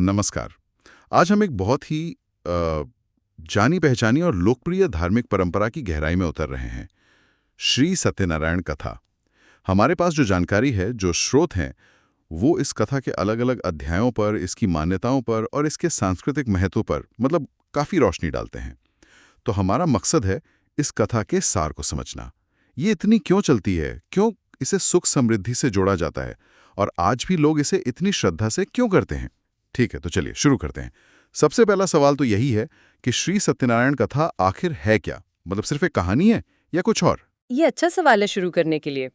नमस्कार। आज हम एक बहुत ही जानी पहचानी और लोकप्रिय धार्मिक परंपरा की गहराई में उतर रहे हैं, श्री सत्यनारायण कथा। हमारे पास जो जानकारी है, जो स्रोत हैं, वो इस कथा के अलग अलग अध्यायों पर, इसकी मान्यताओं पर और इसके सांस्कृतिक महत्व पर काफ़ी रोशनी डालते हैं। तो हमारा मकसद है इस कथा के सार को समझना। ये इतनी क्यों चलती है, क्यों इसे सुख समृद्धि से जोड़ा जाता है और आज भी लोग इसे इतनी श्रद्धा से क्यों करते हैं। ठीक है, तो चलिए शुरू करते हैं। सबसे पहला सवाल तो यही है कि श्री सत्यनारायण कथा आखिर है क्या? सिर्फ एक कहानी है या कुछ और? ये अच्छा सवाल है शुरू करने के लिए।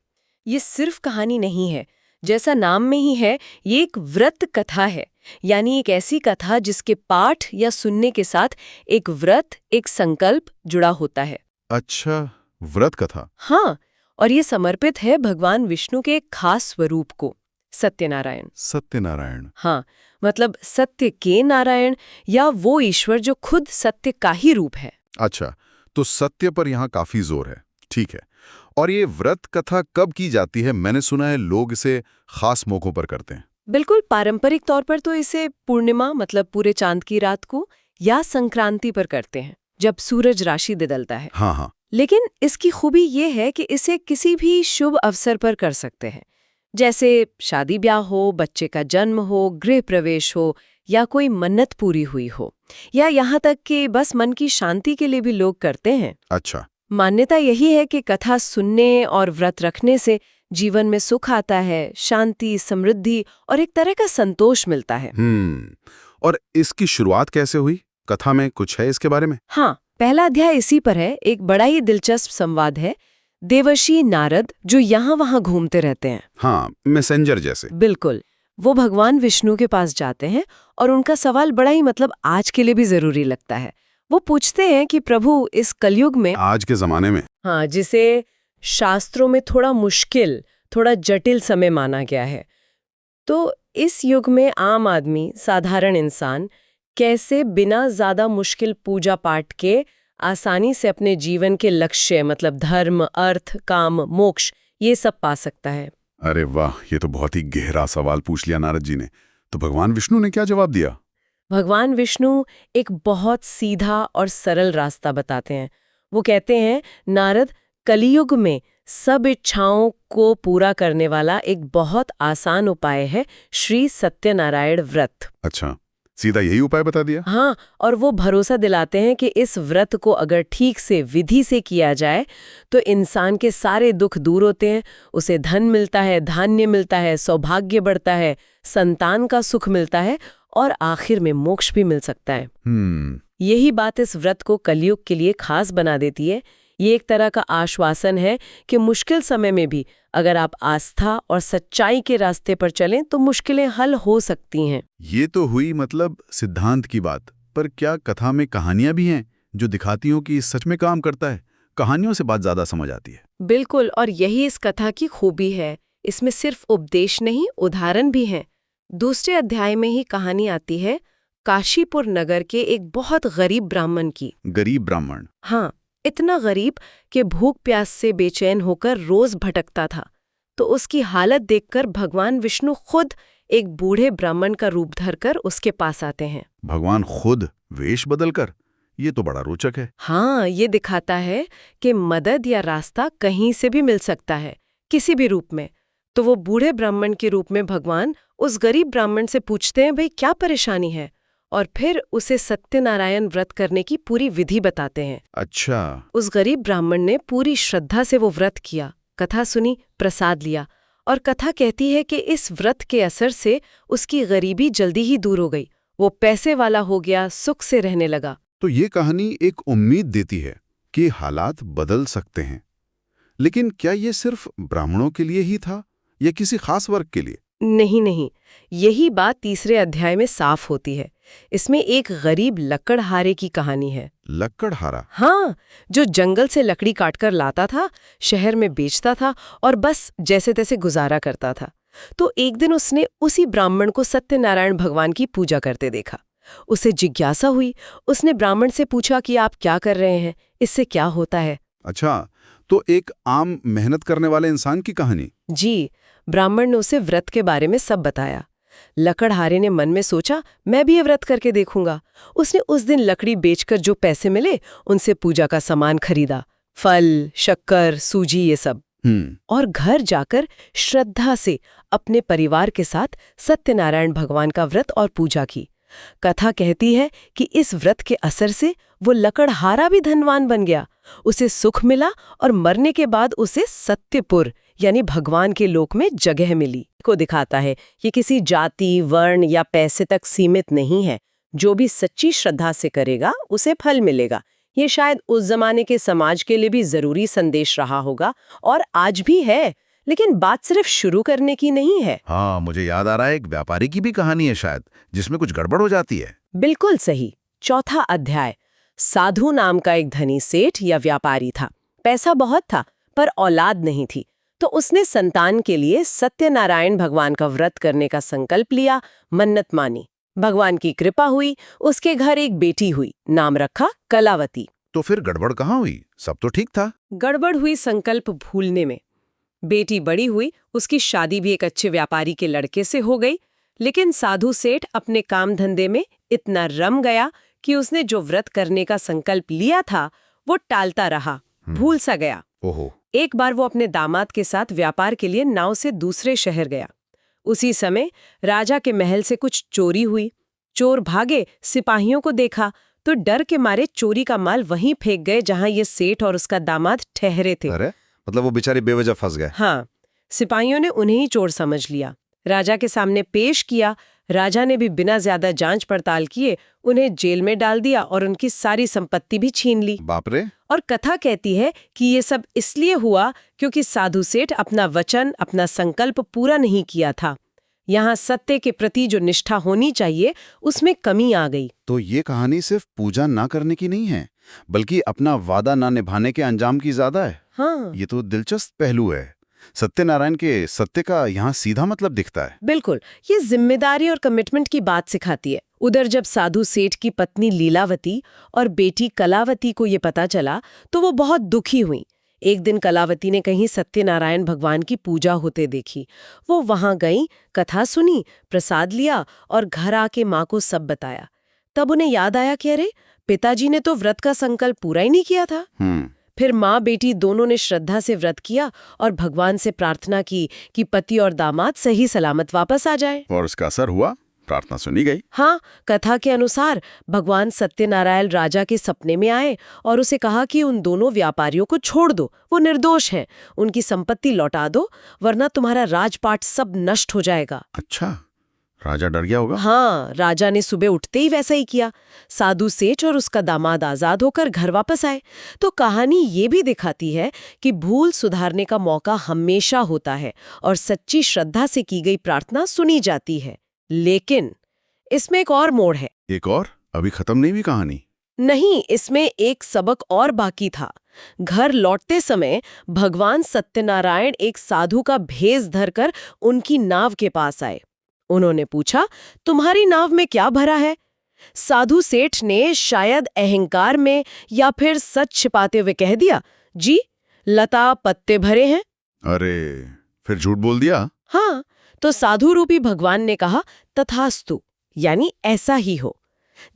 ये सिर्फ कहानी नहीं है, जैसा नाम में ही है, ये एक व्रत कथा है। यानी एक ऐसी कथा जिसके पाठ या सुनने के साथ एक व्रत, एक संकल्प जुड़ा होता है। अच्छा, व्रत कथा। हाँ, और ये समर्पित है भगवान विष्णु के एक खास स्वरूप को, सत्यनारायण। सत्यनारायण। हाँ, मतलब सत्य के नारायण, या वो ईश्वर जो खुद सत्य का ही रूप है। अच्छा, तो सत्य पर यहाँ काफी जोर है। ठीक है, और ये व्रत कथा कब की जाती है? मैंने सुना है लोग इसे खास मौकों पर करते हैं। बिल्कुल, पारंपरिक तौर पर तो इसे पूर्णिमा मतलब पूरे चांद की रात को या संक्रांति पर करते हैं, जब सूरज राशि बदलता है। हाँ हाँ। लेकिन इसकी खूबी ये है कि इसे किसी भी शुभ अवसर पर कर सकते हैं, जैसे शादी ब्याह हो, बच्चे का जन्म हो, गृह प्रवेश हो, या कोई मन्नत पूरी हुई हो, या यहाँ तक कि बस मन की शांति के लिए भी लोग करते हैं। अच्छा। मान्यता यही है कि कथा सुनने और व्रत रखने से जीवन में सुख आता है, शांति, समृद्धि और एक तरह का संतोष मिलता है। और इसकी शुरुआत कैसे हुई? कथा में कुछ है इसके बारे में? हाँ, पहला अध्याय इसी पर है। एक बड़ा ही दिलचस्प संवाद है। देवर्षि नारद जो यहाँ वहाँ घूमते रहते हैं। हाँ, मैसेंजर जैसे। बिल्कुल, वो भगवान विष्णु के पास जाते हैं और उनका सवाल बड़ा ही आज के लिए भी जरूरी लगता है। वो पूछते हैं कि प्रभु, इस कलयुग में, आज के जमाने में, हाँ, जिसे शास्त्रों में थोड़ा मुश्किल, थोड़ा जटिल समय माना गया है, तो इस युग में आम आदमी, साधारण इंसान कैसे बिना ज्यादा मुश्किल पूजा पाठ के आसानी से अपने जीवन के लक्ष्य धर्म, अर्थ, काम, मोक्ष, ये सब पा सकता है। अरे वाह, ये तो बहुत ही गहरा सवाल पूछ लिया नारद जी ने। तो भगवान विष्णु ने क्या जवाब दिया? भगवान विष्णु एक बहुत सीधा और सरल रास्ता बताते हैं। वो कहते हैं, नारद, कलियुग में सब इच्छाओं को पूरा करने वाला एक बहुत आसान उपाय है श्री सत्यनारायण व्रत। अच्छा, सीधा यही उपाय बता दिया? हाँ, और वो भरोसा दिलाते हैं कि इस व्रत को अगर ठीक से, विधि से किया जाए तो इंसान के सारे दुख दूर होते हैं, उसे धन मिलता है, धान्य मिलता है, सौभाग्य बढ़ता है, संतान का सुख मिलता है और आखिर में मोक्ष भी मिल सकता है। यही बात इस व्रत को कलयुग के लिए खास बना देती है। ये एक तरह का आश्वासन है कि मुश्किल समय में भी अगर आप आस्था और सच्चाई के रास्ते पर चलें तो मुश्किलें हल हो सकती हैं। ये तो हुई सिद्धांत की बात, पर क्या कथा में कहानियां भी हैं जो दिखाती हो कि सच में काम करता है? कहानियों से बात ज्यादा समझ आती है। बिल्कुल, और यही इस कथा की खूबी है। इसमें सिर्फ उपदेश नहीं, उदाहरण भी हैं। दूसरे अध्याय में ही कहानी आती है काशीपुर नगर के एक बहुत गरीब ब्राह्मण की। गरीब ब्राह्मण? हाँ, इतना गरीब कि भूख प्यास से बेचैन होकर रोज भटकता था। तो उसकी हालत देखकर भगवान विष्णु खुद एक बूढ़े ब्राह्मण का रूप धरकर उसके पास आते हैं। भगवान खुद वेश बदलकर? ये तो बड़ा रोचक है। हाँ, ये दिखाता है कि मदद या रास्ता कहीं से भी मिल सकता है, किसी भी रूप में। तो वो बूढ़े ब्राह्मण के रूप में भगवान उस गरीब ब्राह्मण से पूछते हैं, भाई क्या परेशानी है, और फिर उसे सत्यनारायण व्रत करने की पूरी विधि बताते हैं। अच्छा। उस गरीब ब्राह्मण ने पूरी श्रद्धा से वो व्रत किया, कथा सुनी, प्रसाद लिया, और कथा कहती है कि इस व्रत के असर से उसकी गरीबी जल्दी ही दूर हो गई। वो पैसे वाला हो गया, सुख से रहने लगा। तो ये कहानी एक उम्मीद देती है कि हालात बदल सकते हैं। लेकिन क्या ये सिर्फ ब्राह्मणों के लिए ही था या किसी खास वर्ग के लिए? नहीं, यही बात तीसरे अध्याय में साफ होती है। इसमें एक गरीब लकड़हारे की कहानी है। लकड़हारा? हाँ, जो जंगल से लकड़ी काटकर लाता था, शहर में बेचता था और बस जैसे तैसे गुजारा करता था। तो एक दिन उसने उसी ब्राह्मण को सत्यनारायण भगवान की पूजा करते देखा। उसे जिज्ञासा हुई। उसने ब्राह्मण से पूछा कि आप क्या कर रहे हैं, इससे क्या होता है? अच्छा, तो एक आम मेहनत करने वाले इंसान की कहानी? जी, ब्राह्मण ने उसे व्रत के बारे में सब बताया। लकड़हारे ने मन में सोचा, मैं भी ये व्रत करके देखूंगा। उसने उस दिन लकड़ी बेचकर जो पैसे मिले उनसे पूजा का सामान खरीदा, फल, शक्कर, सूजी, ये सब। और घर जाकर श्रद्धा से अपने परिवार के साथ सत्यनारायण भगवान का व्रत और पूजा की। कथा कहती है कि इस व्रत के असर से वो लकड़हारा भी धनवान बन गया, उसे सुख मिला और मरने के बाद उसे सत्यपुर यानी भगवान के लोक में जगह मिली। को दिखाता है कि किसी जाति, वर्ण या पैसे तक सीमित नहीं है। जो भी सच्ची श्रद्धा से करेगा उसे फल मिलेगा। ये शायद उस जमाने के समाज के लिए भी जरूरी संदेश रहा होगा और आज भी है, लेकिन बात सिर्फ शुरू करने की नहीं है। हाँ, मुझे याद आ रहा है एक व्यापारी की भी कहानी है शायद, जिसमें कुछ गड़बड़ हो जाती है। बिल्कुल सही। चौथा अध्याय। साधु नाम का एक धनी सेठ या व्यापारी था। पैसा बहुत था पर औलाद नहीं थी, तो उसने संतान के लिए सत्यनारायण भगवान का व्रत करने का संकल्प लिया, मन्नत मानी। भगवान की कृपा हुई, उसके घर एक बेटी हुई, नाम रखा कलावती। तो फिर गड़बड़ कहाँ हुई? सब तो ठीक था। गड़बड़ हुई संकल्प भूलने में। बेटी बड़ी हुई, उसकी शादी भी एक अच्छे व्यापारी के लड़के से हो गई, लेकिन साधु सेठ अपने काम धंधे में इतना रम गया कि उसने जो व्रत करने का संकल्प लिया था वो टालता रहा, भूल सा गया। ओहो। एक बार वो अपने दामाद के साथ व्यापार के लिए नाव से दूसरे शहर गया। उसी समय राजा के महल से कुछ चोरी हुई। चोर भागे, सिपाहियों को देखा तो डर के मारे चोरी का माल वहीं फेंक गए जहां ये सेठ और उसका दामाद ठहरे थे। अरे, मतलब वो बेचारे बेवजह फंस गए। हाँ, सिपाहियों ने उन्हें ही चोर समझ लिया, राजा के सामने पेश किया। राजा ने भी बिना ज्यादा जांच पड़ताल किए उन्हें जेल में डाल दिया और उनकी सारी संपत्ति भी छीन ली। बाप रे। और कथा कहती है कि ये सब इसलिए हुआ क्योंकि साधु सेठ अपना वचन, अपना संकल्प पूरा नहीं किया था। यहाँ सत्य के प्रति जो निष्ठा होनी चाहिए उसमें कमी आ गई। तो ये कहानी सिर्फ पूजा ना करने की नहीं है, बल्कि अपना वादा ना निभाने के अंजाम की ज्यादा है। हाँ, ये तो दिलचस्प पहलू है। सत्यनारायण के सत्य का यहाँ सीधा मतलब दिखता है। बिल्कुल, ये जिम्मेदारी और कमिटमेंट की बात सिखाती है। उधर जब साधु सेठ की पत्नी लीलावती और बेटी कलावती को ये पता चला तो वो बहुत दुखी हुई। एक दिन कलावती ने कहीं सत्यनारायण भगवान की पूजा होते देखी। वो वहां गई, कथा सुनी, प्रसाद लिया और घर आके माँ को सब बताया। तब उन्हें याद आया कि अरे, पिताजी ने तो व्रत का संकल्प पूरा ही नहीं किया था। फिर माँ बेटी दोनों ने श्रद्धा से व्रत किया और भगवान से प्रार्थना की कि पति और दामाद सही सलामत वापस आ जाए। और उसका असर हुआ, प्रार्थना सुनी गई। हाँ, कथा के अनुसार भगवान सत्यनारायण राजा के सपने में आए और उसे कहा कि उन दोनों व्यापारियों को छोड़ दो, वो निर्दोष हैं, उनकी संपत्ति लौटा दो वरना तुम्हारा राजपाट सब नष्ट हो जाएगा। अच्छा, राजा डर गया होगा। हाँ, राजा ने सुबह उठते ही वैसा ही किया। साधु सेठ और उसका दामाद आजाद होकर घर वापस आए। तो कहानी ये भी दिखाती है कि भूल सुधारने का मौका हमेशा होता है और सच्ची श्रद्धा से की गई प्रार्थना सुनी जाती है। लेकिन इसमें एक और मोड़ है। एक और? अभी खत्म नहीं हुई कहानी? नहीं, इसमें एक सबक और बाकी था। घर लौटते समय भगवान सत्यनारायण एक साधु का भेष धरकर उनकी नाव के पास आए। उन्होंने पूछा, तुम्हारी नाव में क्या भरा है? साधु सेठ ने शायद अहंकार में या फिर सच छिपाते हुए कह दिया, जी, लता पत्ते भरे हैं। अरे, फिर झूठ बोल दिया? हाँ, तो साधु रूपी भगवान ने कहा, तथास्तु, यानी ऐसा ही हो।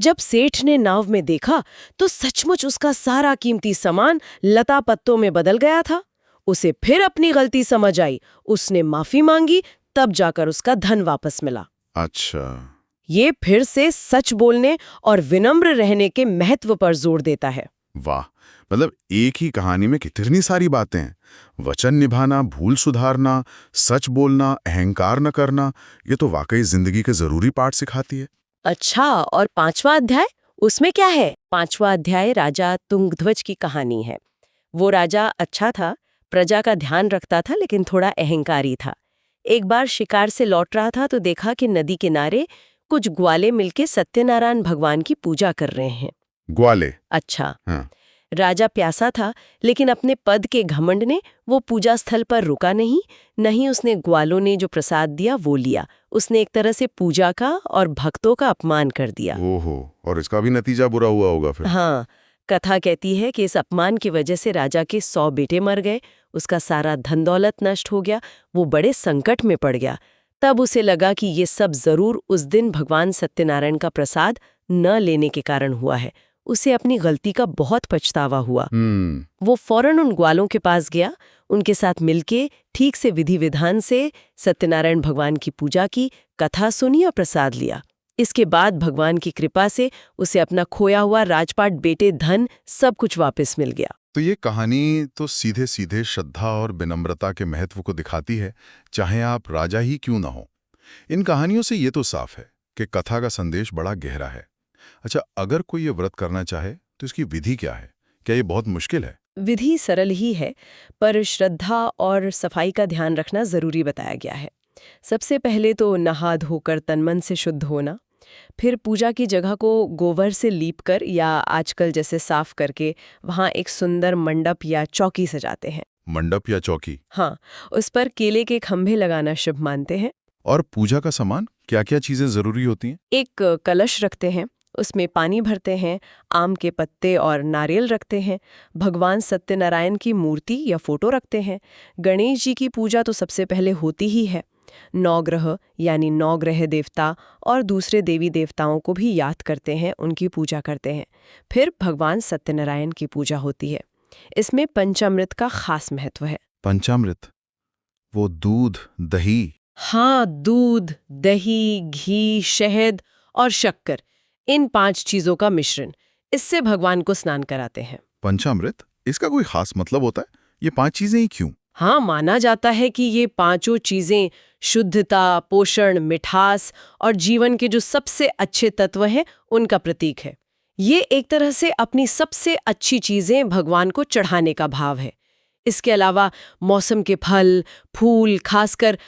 जब सेठ ने नाव में देखा तो सचमुच उसका सारा कीमती सामान लता पत्तों में बदल गया था। उसे फिर अपनी गलती समझ आई, उसने माफी मांगी, तब जाकर उसका धन वापस मिला। अच्छा, ये फिर से सच बोलने और विनम्र रहने के महत्व पर जोर देता है। वाह, मतलब एक ही कहानी में कितनी सारी बातें हैं। वचन निभाना, भूल सुधारना, सच बोलना, अहंकार न करना, ये तो वाकई जिंदगी के जरूरी पाठ सिखाती है। अच्छा, और 5वां अध्याय, उसमें क्या है? 5वां अध्याय राजा तुंगध्वज की कहानी है। वो राजा अच्छा था, प्रजा का ध्यान रखता था, लेकिन थोड़ा अहंकारी था। एक बार शिकार से लौट रहा था तो देखा कि नदी किनारे कुछ ग्वाले मिलके सत्यनारायण भगवान की पूजा कर रहे हैं। ग्वाले? अच्छा। हाँ। राजा प्यासा था, लेकिन अपने पद के घमंड ने वो पूजा स्थल पर रुका नहीं उसने ग्वालों ने जो प्रसाद दिया वो लिया। उसने एक तरह से पूजा का और भक्तों का अपमान कर दिया। ओहो, और इसका भी नतीजा बुरा हुआ होगा फिर। हाँ, कथा कहती है कि इस अपमान की वजह से राजा के 100 बेटे मर गए, उसका सारा धन दौलत नष्ट हो गया, वो बड़े संकट में पड़ गया। तब उसे लगा कि ये सब जरूर उस दिन भगवान सत्यनारायण का प्रसाद न लेने के कारण हुआ है। उसे अपनी गलती का बहुत पछतावा हुआ। वो फौरन उन ग्वालों के पास गया, उनके साथ मिलके ठीक से विधि विधान से सत्यनारायण भगवान की पूजा की, कथा सुनी और प्रसाद लिया। इसके बाद भगवान की कृपा से उसे अपना खोया हुआ राजपाट, बेटे, धन सब कुछ वापस मिल गया। तो ये कहानी तो सीधे सीधे श्रद्धा और विनम्रता के महत्व को दिखाती है, चाहे आप राजा ही क्यों ना हो। इन कहानियों से ये तो साफ है कि कथा का संदेश बड़ा गहरा है। अच्छा, अगर कोई ये व्रत करना चाहे तो इसकी विधि क्या है? क्या ये बहुत मुश्किल है? विधि सरल ही है, पर श्रद्धा और सफाई का ध्यान रखना जरूरी बताया गया है। सबसे पहले तो नहा धोकर तन मन से शुद्ध होना, फिर पूजा की जगह को गोबर से लीपकर या आजकल जैसे साफ करके वहाँ एक सुंदर मंडप या चौकी सजाते हैं। मंडप या चौकी? हाँ, उस पर केले के खंभे लगाना शुभ मानते हैं। और पूजा का सामान, क्या क्या चीजें जरूरी होती हैं? एक कलश रखते हैं, उसमें पानी भरते हैं, आम के पत्ते और नारियल रखते हैं, भगवान सत्यनारायण की मूर्ति या फोटो रखते हैं। गणेश जी की पूजा तो सबसे पहले होती ही है। नवग्रह यानी 9 ग्रह देवता और दूसरे देवी देवताओं को भी याद करते हैं, उनकी पूजा करते हैं। फिर भगवान सत्यनारायण की पूजा होती है। इसमें पंचामृत का खास महत्व है। पंचामृत? वो दूध, दही? हाँ, दूध, दही, घी, शहद और शक्कर, इन 5 चीजों का मिश्रण, इससे भगवान को स्नान कराते हैं। पंचामृत, इसका कोई खास मतलब होता है? ये 5 चीजें ही क्यों? हाँ, माना जाता है कि ये 5 चीजें शुद्धता, पोषण, मिठास और जीवन के जो सबसे अच्छे तत्व हैं उनका प्रतीक है। ये एक तरह से अपनी सबसे अच्छी चीजें भगवान को चढ़ाने का भाव है। इसके अलावा मौसम के फल, फूल, खासकर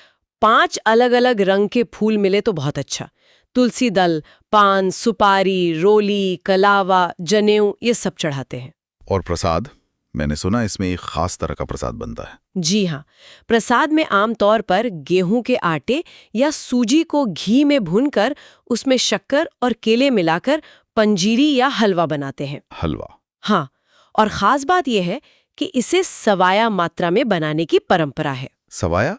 5 अलग-अलग रंग के फूल मिले तो बहुत अच्छा। तुलसी दल, पान, सुपारी, रोली, कलावा, जनेऊ, ये सब चढ़ाते हैं। और प्रसाद? मैंने सुना इसमें एक खास तरह का प्रसाद बनता है। जी हाँ, प्रसाद में आमतौर पर गेहूं के आटे या सूजी को घी में भूनकर उसमें शक्कर और केले मिलाकर पंजीरी या हलवा बनाते हैं। हलवा? हाँ, और खास बात यह है कि इसे सवाया मात्रा में बनाने की परंपरा है। सवाया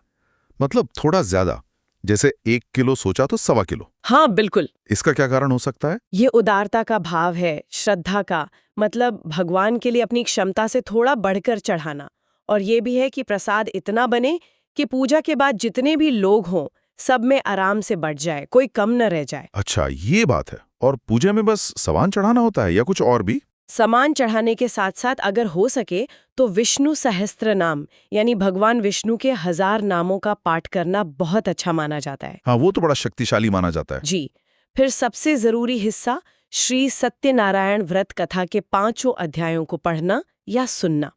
मतलब थोड़ा ज्यादा, जैसे 1 किलो सोचा तो 1.25 किलो? हाँ, बिल्कुल। इसका क्या कारण हो सकता है? ये उदारता का भाव है, श्रद्धा का, मतलब भगवान के लिए अपनी क्षमता से थोड़ा बढ़कर चढ़ाना। और ये भी है कि प्रसाद इतना बने कि पूजा के बाद जितने भी लोग हों सब में आराम से बढ़ जाए, कोई कम न रह जाए। अच्छा, ये बात है। और पूजा में बस सामान चढ़ाना होता है या कुछ और भी? सामान चढ़ाने के साथ साथ अगर हो सके तो विष्णु सहस्त्र नाम यानी भगवान विष्णु के 1000 नामों का पाठ करना बहुत अच्छा माना जाता है। हाँ, वो तो बड़ा शक्तिशाली माना जाता है। जी। फिर सबसे जरूरी हिस्सा श्री सत्यनारायण व्रत कथा के 5 अध्यायों को पढ़ना या सुनना।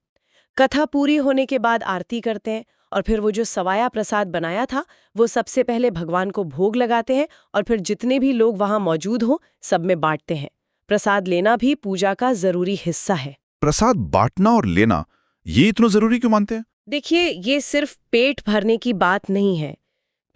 कथा पूरी होने के बाद आरती करते हैं और फिर वो जो सवाया प्रसाद बनाया था वो सबसे पहले भगवान को भोग लगाते हैं और फिर जितने भी लोग वहां मौजूद हों सब में बांटते हैं। प्रसाद लेना भी पूजा का जरूरी हिस्सा है। प्रसाद बांटना और लेना, ये इतना जरूरी क्यों मानते हैं? देखिए, ये सिर्फ पेट भरने की बात नहीं है।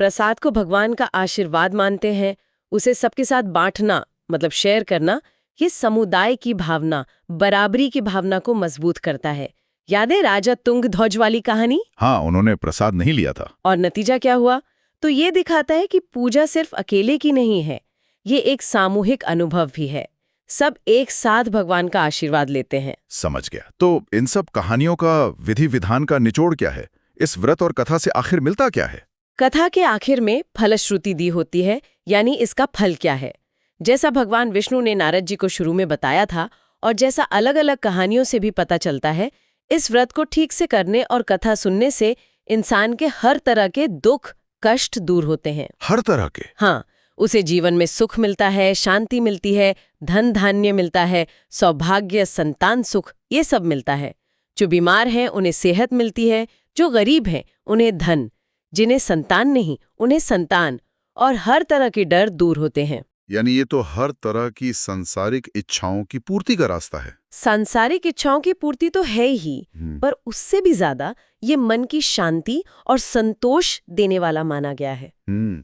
प्रसाद को भगवान का आशीर्वाद मानते हैं। उसे सबके साथ बांटना मतलब शेयर करना, ये समुदाय की भावना, बराबरी की भावना को मजबूत करता है। याद है राजा तुंगध्वज वाली कहानी? हाँ, उन्होंने प्रसाद नहीं लिया था। और नतीजा क्या हुआ? तो ये दिखाता है कि पूजा सिर्फ अकेले की नहीं है, ये एक सामूहिक अनुभव भी है। सब एक साथ भगवान का आशीर्वाद लेते हैं। समझ गया। तो इन सब कहानियों का विधि विधान का निचोड़ क्या है? इस व्रत और कथा से आखिर मिलता क्या है? कथा के आखिर में फलश्रुति दी होती है, यानी इसका फल क्या है। जैसा भगवान विष्णु ने नारद जी को शुरू में बताया था और जैसा अलग अलग कहानियों से भी पता चलता है, इस व्रत को ठीक से करने और कथा सुनने से इंसान के हर तरह के दुख कष्ट दूर होते हैं। हर तरह के? हाँ, उसे जीवन में सुख मिलता है, शांति मिलती है, धन धान्य मिलता है, सौभाग्य, संतान सुख, ये सब मिलता है। जो बीमार हैं उन्हें सेहत मिलती है, जो गरीब हैं उन्हें धन, जिन्हें संतान नहीं उन्हें संतान, और हर तरह के डर दूर होते हैं। यानी ये तो हर तरह की सांसारिक इच्छाओं की पूर्ति का रास्ता है। सांसारिक इच्छाओं की पूर्ति तो है ही, पर उससे भी ज्यादा ये मन की शांति और संतोष देने वाला माना गया है।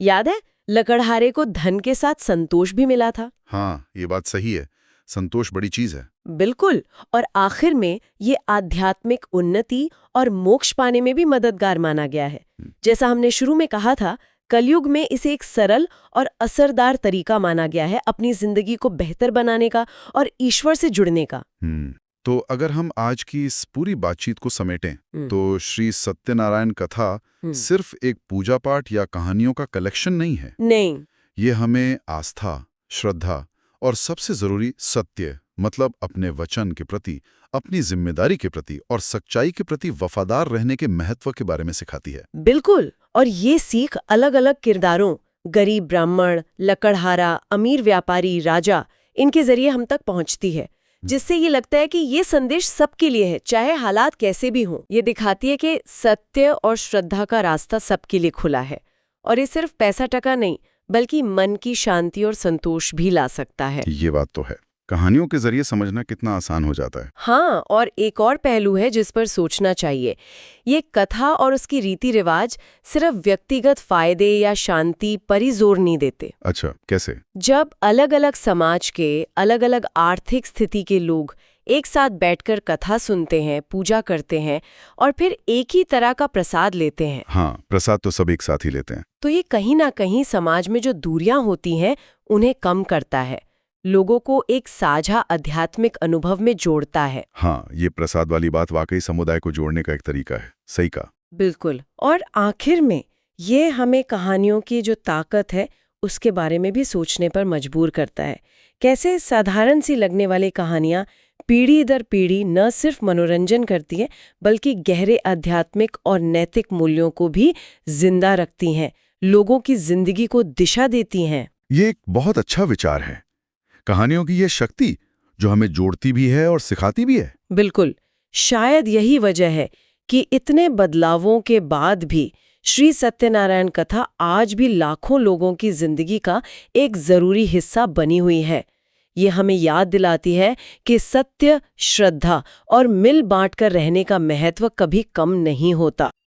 याद है लकड़हारे को धन के साथ संतोष भी मिला था। हाँ, ये बात सही है। संतोष बड़ी चीज है। बिल्कुल। और आखिर में ये आध्यात्मिक उन्नति और मोक्ष पाने में भी मददगार माना गया है। जैसा हमने शुरू में कहा था, कलयुग में इसे एक सरल और असरदार तरीका माना गया है अपनी जिंदगी को बेहतर बनाने का और ईश्वर से जुड़ने का। तो अगर हम आज की इस पूरी बातचीत को समेटें तो श्री सत्यनारायण कथा सिर्फ एक पूजा पाठ या कहानियों का कलेक्शन नहीं है। नहीं, ये हमें आस्था, श्रद्धा और सबसे जरूरी सत्य, मतलब अपने वचन के प्रति, अपनी जिम्मेदारी के प्रति और सच्चाई के प्रति वफादार रहने के महत्व के बारे में सिखाती है। बिल्कुल। और ये सीख अलग अलग किरदारों, गरीब ब्राह्मण, लकड़हारा, अमीर व्यापारी, राजा, इनके जरिए हम तक पहुंचती है, जिससे ये लगता है कि ये संदेश सबके लिए है, चाहे हालात कैसे भी हों। ये दिखाती है कि सत्य और श्रद्धा का रास्ता सबके लिए खुला है, और ये सिर्फ पैसा टका नहीं बल्कि मन की शांति और संतोष भी ला सकता है। ये बात तो है। कहानियों के जरिए समझना कितना आसान हो जाता है। हाँ, और एक और पहलू है जिस पर सोचना चाहिए। ये कथा और उसकी रीति रिवाज सिर्फ व्यक्तिगत फायदे या शांति पर ही जोर नहीं देते। अच्छा, कैसे? जब अलग अलग समाज के अलग अलग आर्थिक स्थिति के लोग एक साथ बैठकर कथा सुनते हैं, पूजा करते हैं और फिर एक ही तरह का प्रसाद लेते हैं। हाँ, प्रसाद तो सब एक साथ ही लेते हैं। तो ये कहीं ना कहीं समाज में जो दूरियां होती हैं उन्हें कम करता है, लोगों को एक साझा आध्यात्मिक अनुभव में जोड़ता है। हाँ, ये प्रसाद वाली बात वाकई समुदाय को जोड़ने का एक तरीका है। सही कहा। बिल्कुल। और आखिर में ये हमें कहानियों की जो ताकत है उसके बारे में भी सोचने पर मजबूर करता है। कैसे साधारण सी लगने वाली कहानियां पीढ़ी दर पीढ़ी न सिर्फ मनोरंजन करती हैं बल्कि गहरे आध्यात्मिक और नैतिक मूल्यों को भी जिंदा रखती हैं, लोगों की जिंदगी को दिशा देती हैं। ये एक बहुत अच्छा विचार है। कहानियों की ये शक्ति जो हमें जोड़ती भी है और सिखाती भी है। बिल्कुल। शायद यही वजह है कि इतने बदलावों के बाद भी श्री सत्यनारायण कथा आज भी लाखों लोगों की जिंदगी का एक जरूरी हिस्सा बनी हुई है। ये हमें याद दिलाती है कि सत्य, श्रद्धा और मिल बांट कर रहने का महत्व कभी कम नहीं होता।